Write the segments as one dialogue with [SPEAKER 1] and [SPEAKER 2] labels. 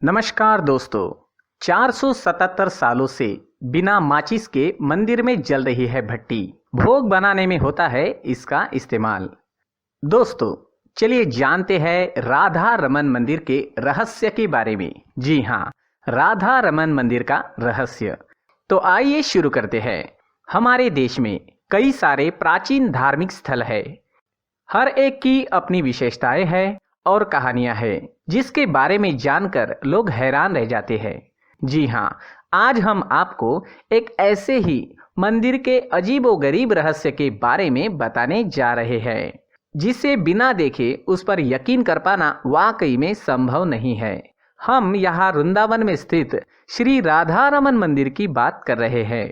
[SPEAKER 1] नमस्कार दोस्तों। 477 सालों से बिना माचिस के मंदिर में जल रही है भट्टी। भोग बनाने में होता है इसका इस्तेमाल। दोस्तों, चलिए जानते हैं राधा रमन मंदिर के रहस्य के बारे में। जी हाँ, राधा रमन मंदिर का रहस्य। तो आइए शुरू करते हैं। हमारे देश में कई सारे प्राचीन धार्मिक स्थल है। हर एक की अपनी विशेषताएं हैं और कहानियां हैं जिसके बारे में जानकर लोग हैरान रह जाते हैं। जी हाँ, आज हम आपको एक ऐसे ही मंदिर के अजीबोगरीब रहस्य के बारे में बताने जा रहे हैं जिसे बिना देखे उस पर यकीन कर पाना वाकई में संभव नहीं है। हम यहाँ वृंदावन में स्थित श्री राधा रमन मंदिर की बात कर रहे हैं,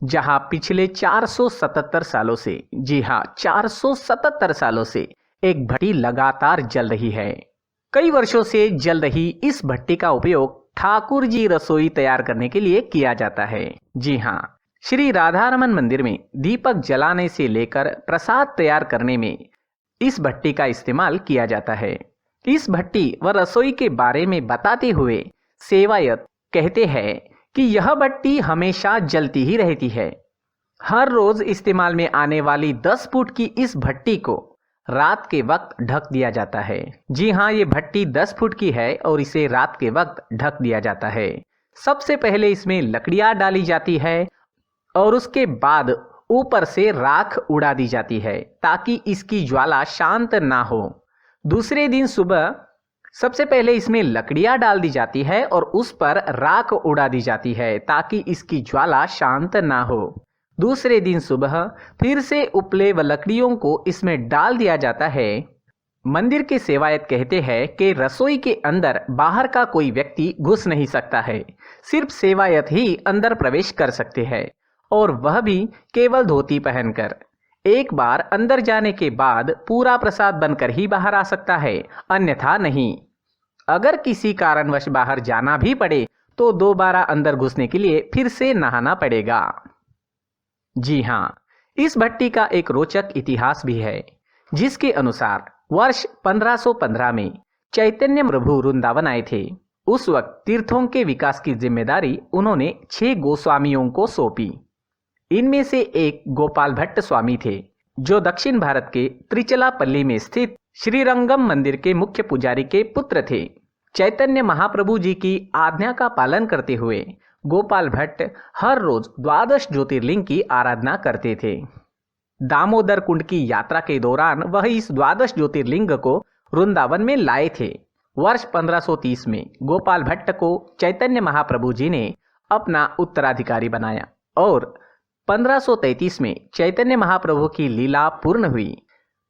[SPEAKER 1] जहाँ पिछले 477 सालों से, जी हाँ 477 सालों से एक भट्टी लगातार जल रही है। कई वर्षों से जल रही इस भट्टी का उपयोग ठाकुर जी रसोई तैयार करने के लिए किया जाता है। जी हाँ, श्री राधा रमन मंदिर में दीपक जलाने से लेकर प्रसाद तैयार करने में इस भट्टी का इस्तेमाल किया जाता है। इस भट्टी व रसोई के बारे में बताते हुए सेवायत कहते हैं कि यह भट्टी हमेशा जलती ही रहती है। हर रोज इस्तेमाल में आने वाली 10 फुट की इस भट्टी को रात के वक्त ढक दिया जाता है। जी हाँ, ये भट्टी 10 फुट की है और इसे रात के वक्त ढक दिया जाता है। सबसे पहले इसमें लकड़ियां डाली जाती है और उसके बाद ऊपर से राख उड़ा दी जाती है ताकि इसकी ज्वाला शांत ना हो। दूसरे दिन सुबह सबसे पहले इसमें लकड़ियां डाल दी जाती है और उस पर राख उड़ा दी जाती है ताकि इसकी ज्वाला शांत ना हो। दूसरे दिन सुबह फिर से उपले व लकड़ियों को इसमें डाल दिया जाता है। मंदिर के सेवायत कहते हैं कि रसोई के अंदर बाहर का कोई व्यक्ति घुस नहीं सकता है, सिर्फ सेवायत ही अंदर प्रवेश कर सकते हैं और वह भी केवल धोती पहनकर। एक बार अंदर जाने के बाद पूरा प्रसाद बनकर ही बाहर आ सकता है, अन्यथा नहीं। अगर किसी कारणवश बाहर जाना भी पड़े तो दोबारा अंदर घुसने के लिए फिर से नहाना पड़ेगा। जी हाँ, इस भट्टी का एक रोचक इतिहास भी है, जिसके अनुसार वर्ष 1515 में चैतन्य प्रभु वृंदावन आए थे। उस वक्त तीर्थों के विकास की जिम्मेदारी उन्होंने 6 गोस्वामियों को सौंपी। इनमें से एक गोपाल भट्ट स्वामी थे, जो दक्षिण भारत के त्रिचलापल्ली में स्थित श्रीरंगम मंदिर के मुख्य पुजारी के पुत्र थे। चैतन्य महाप्रभु जी की आज्ञा का पालन करते हुए गोपाल भट्ट हर रोज 12 ज्योतिर्लिंग की आराधना करते थे। दामोदर कुंड की यात्रा के दौरान वह इस 12 ज्योतिर्लिंग को वृंदावन में लाए थे। वर्ष 1530 में गोपाल भट्ट को चैतन्य महाप्रभु जी ने अपना उत्तराधिकारी बनाया और 1533 में चैतन्य महाप्रभु की लीला पूर्ण हुई।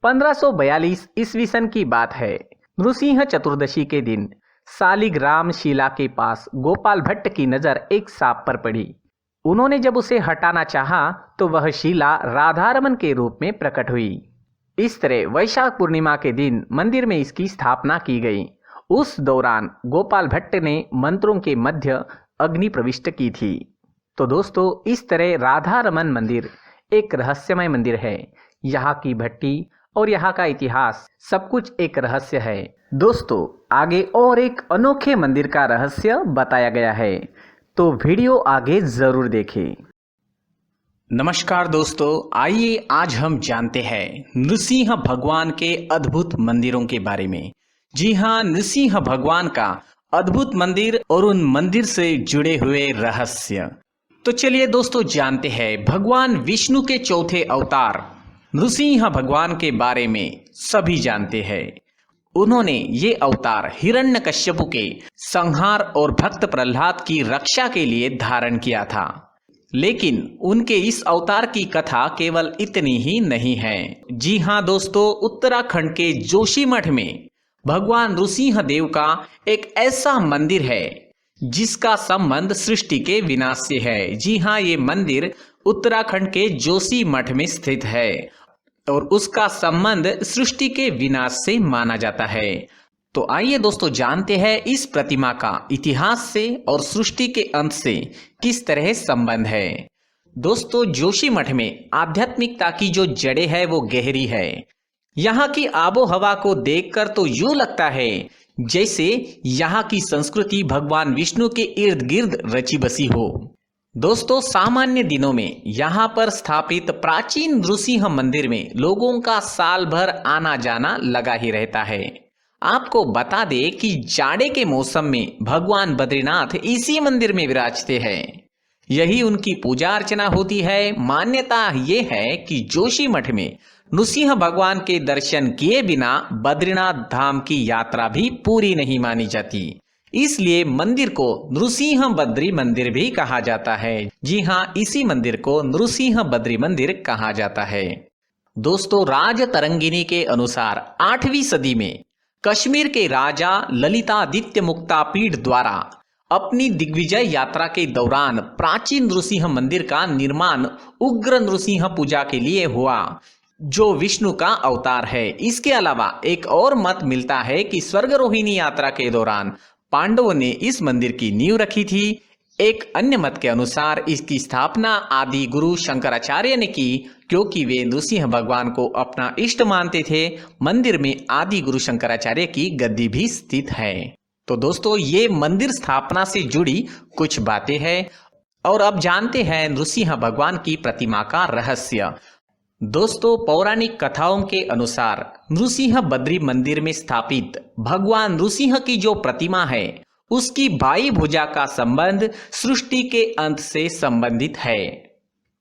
[SPEAKER 1] 1542 ईस्वी सन की बात है। नृसिंह चतुर्दशी के दिन सालिग्राम शिला के पास गोपाल भट्ट की नजर एक सांप पर पड़ी। उन्होंने जब उसे हटाना चाहा तो वह शिला राधारमन के रूप में प्रकट हुई। इस तरह वैशाख पूर्णिमा के दिन मंदिर में इसकी स्थापना की गई। उस दौरान गोपाल भट्ट ने मंत्रों के मध्य अग्नि प्रविष्ट की थी। तो दोस्तों, इस तरह राधा रमन मंदिर एक रहस्यमय मंदिर है। यहाँ की भट्टी और यहाँ का इतिहास सब कुछ एक रहस्य है। दोस्तों, आगे और एक अनोखे मंदिर का रहस्य बताया गया है, तो वीडियो आगे जरूर देखें। नमस्कार दोस्तों, आइए आज हम जानते हैं नृसिंह भगवान के अद्भुत मंदिरों के बारे में। जी हाँ, नृसिंह भगवान का अद्भुत मंदिर और उन मंदिर से जुड़े हुए रहस्य। तो चलिए दोस्तों जानते हैं भगवान विष्णु के चौथे अवतार नृसिंह भगवान के बारे में। सभी जानते हैं, उन्होंने ये अवतार हिरण्यकश्यपु के संहार और भक्त प्रहलाद की रक्षा के लिए धारण किया था। लेकिन उनके इस अवतार की कथा केवल इतनी ही नहीं है। जी हाँ दोस्तों, उत्तराखंड के जोशीमठ में भगवान नृसिंह देव का एक ऐसा मंदिर है जिसका संबंध सृष्टि के विनाश से है। जी हाँ, ये मंदिर उत्तराखंड के जोशीमठ में स्थित है और उसका संबंध सृष्टि के विनाश से माना जाता है। तो आइए दोस्तों जानते हैं इस प्रतिमा का इतिहास से और सृष्टि के अंत से किस तरह संबंध है। दोस्तों, जोशीमठ में आध्यात्मिकता की जो जड़ें है वो गहरी है। यहाँ की आबो हवा को देखकर तो यूं लगता है जैसे यहाँ की संस्कृति भगवान विष्णु के इर्द गिर्द रची बसी हो। दोस्तों, सामान्य दिनों में यहाँ पर स्थापित प्राचीन नृसिंह मंदिर में लोगों का साल भर आना जाना लगा ही रहता है। आपको बता दें कि जाड़े के मौसम में भगवान बद्रीनाथ इसी मंदिर में विराजते हैं। यही उनकी पूजा अर्चना होती है। मान्यता ये है कि जोशी मठ में नृसिंह भगवान के दर्शन किए बिना बद्रीनाथ धाम की यात्रा भी पूरी नहीं मानी जाती। इसलिए मंदिर को नृसिंह बद्री मंदिर भी कहा जाता है। जी हाँ, इसी मंदिर को नृसिंह बद्री मंदिर कहा जाता है। दोस्तों, राज तरंगिनी के अनुसार 8वीं सदी में कश्मीर के राजा ललितादित्य मुक्तापीठ द्वारा अपनी दिग्विजय यात्रा के दौरान प्राचीन नृसिंह मंदिर का निर्माण उग्र नृसिंह पूजा के लिए हुआ, जो विष्णु का अवतार है। इसके अलावा एक और मत मिलता है कि स्वर्गरोहिणी यात्रा के दौरान पांडवों ने इस मंदिर की नींव रखी थी। एक अन्य मत के अनुसार इसकी स्थापना आदि गुरु शंकराचार्य ने की, क्योंकि वे नृसिंह भगवान को अपना इष्ट मानते थे। मंदिर में आदि गुरु शंकराचार्य की गद्दी भी स्थित है। तो दोस्तों, ये मंदिर स्थापना से जुड़ी कुछ बातें हैं। और अब जानते हैं नृसिंह भगवान की प्रतिमा का रहस्य। दोस्तों, पौराणिक कथाओं के अनुसार नृसिंह बद्री मंदिर में स्थापित भगवान नृसिंह की जो प्रतिमा है, उसकी बाई भुजा का संबंध सृष्टि के अंत से संबंधित है।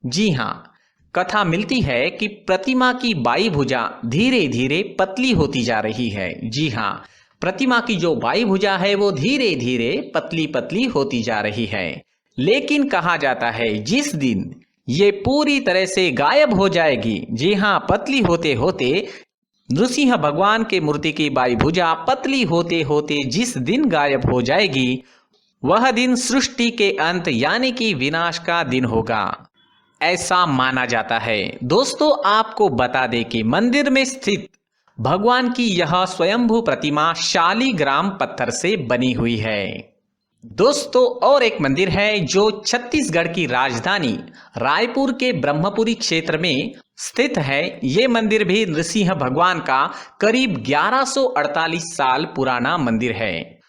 [SPEAKER 1] जी हाँ, कथा मिलती है कि प्रतिमा की बाई भुजा धीरे धीरे पतली होती जा रही है। जी हाँ, प्रतिमा की जो बाई भुजा है वो धीरे धीरे पतली पतली होती जा रही है। लेकिन कहा जाता है जिस दिन ये पूरी तरह से गायब हो जाएगी, जी हाँ, पतली होते होते नृसिंह भगवान के मूर्ति की बाई भुजा पतली होते होते जिस दिन गायब हो जाएगी, वह दिन सृष्टि के अंत यानी कि विनाश का दिन होगा, ऐसा माना जाता है। दोस्तों, आपको बता दें कि मंदिर में स्थित भगवान की यह स्वयंभू प्रतिमा शालीग्राम पत्थर से बनी हुई है। दोस्तों, और एक मंदिर है जो छत्तीसगढ़ की राजधानी रायपुर के ब्रह्मपुरी क्षेत्र में स्थित है। ये मंदिर भी नृसिंह भगवान का करीब 1148 साल पुराना मंदिर है।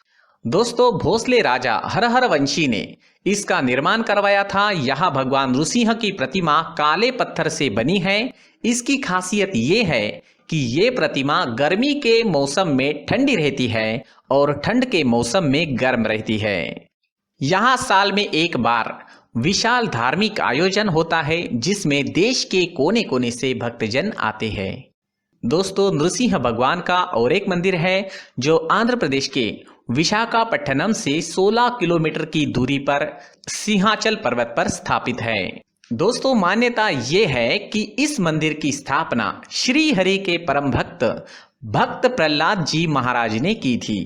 [SPEAKER 1] दोस्तों, भोसले राजा हरहर वंशी ने इसका निर्माण करवाया था। यहाँ भगवान नृसिंह की प्रतिमा काले पत्थर से बनी है। इसकी खासियत ये है कि ये प्रतिमा गर्मी के मौसम में ठंडी रहती है और ठंड के मौसम में गर्म रहती है। यहाँ साल में एक बार विशाल धार्मिक आयोजन होता है, जिसमें देश के कोने कोने से भक्तजन आते हैं। दोस्तों, नृसिंह भगवान का और एक मंदिर है जो आंध्र प्रदेश के विशाखापट्टनम से 16 किलोमीटर की दूरी पर सिंहाचल पर्वत पर स्थापित है। दोस्तों, मान्यता ये है कि इस मंदिर की स्थापना श्री हरि के परम भक्त प्रहलाद जी महाराज ने की थी।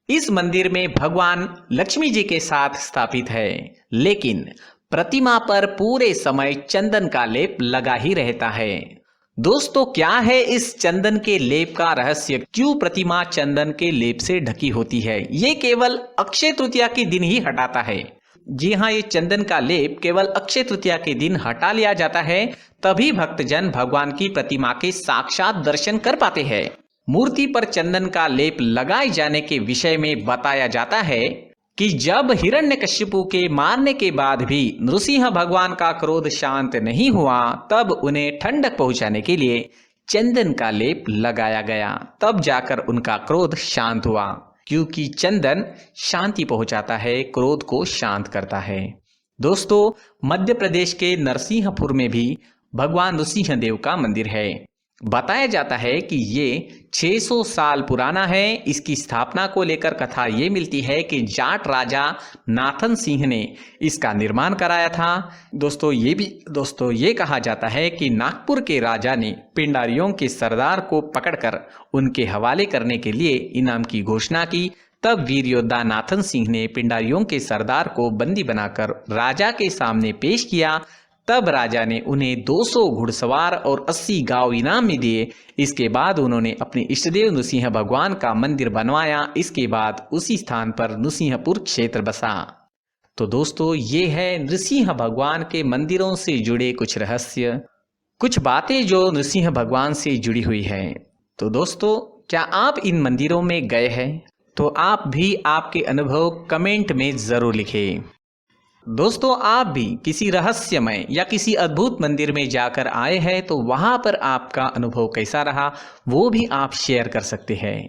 [SPEAKER 1] इस मंदिर में भगवान लक्ष्मी जी के साथ स्थापित है, लेकिन प्रतिमा पर पूरे समय चंदन का लेप लगा ही रहता है। दोस्तों, क्या है इस चंदन के लेप का रहस्य? क्यों प्रतिमा चंदन के लेप से ढकी होती है? ये केवल अक्षय तृतीया के दिन ही हटाता है। जी हाँ, ये चंदन का लेप केवल अक्षय तृतीया के दिन हटा लिया जाता है, तभी भक्तजन भगवान की प्रतिमा के साक्षात दर्शन कर पाते हैं। मूर्ति पर चंदन का लेप लगाए जाने के विषय में बताया जाता है कि जब हिरण्यकश्यपु के मारने के बाद भी नृसिंह भगवान का क्रोध शांत नहीं हुआ, तब उन्हें ठंडक पहुंचाने के लिए चंदन का लेप लगाया गया। तब जाकर उनका क्रोध शांत हुआ, क्योंकि चंदन शांति पहुंचाता है, क्रोध को शांत करता है। दोस्तों, मध्य प्रदेश के नरसिंहपुर में भी भगवान नृसिंह देव का मंदिर है। बताया जाता है कि ये 600 साल पुराना है। इसकी स्थापना को लेकर कथा ये मिलती है कि जाट राजा नाथन सिंह ने इसका निर्माण कराया था। दोस्तों, ये कहा जाता है कि नागपुर के राजा ने पिंडारियों के सरदार को पकड़कर उनके हवाले करने के लिए इनाम की घोषणा की। तब वीर योद्धा नाथन सिंह ने पिंडारियों के सरदार को बंदी बनाकर राजा के सामने पेश किया। तब राजा ने उन्हें 200 घुड़सवार और 80 गांव इनाम में दिए। इसके बाद उन्होंने अपने इष्टदेव नृसिंह भगवान का मंदिर बनवाया। इसके बाद उसी स्थान पर नृसिंहपुर क्षेत्र बसा। तो दोस्तों, ये है नृसिंह भगवान के मंदिरों से जुड़े कुछ रहस्य, कुछ बातें जो नृसिंह भगवान से जुड़ी हुई हैं। तो दोस्तों, क्या आप इन मंदिरों में गए हैं? तो आप भी आपके अनुभव कमेंट में ज़रूर लिखें। दोस्तों, आप भी किसी रहस्यमय या किसी अद्भुत मंदिर में जाकर आए हैं तो वहाँ पर आपका अनुभव कैसा रहा वो भी आप शेयर कर सकते हैं।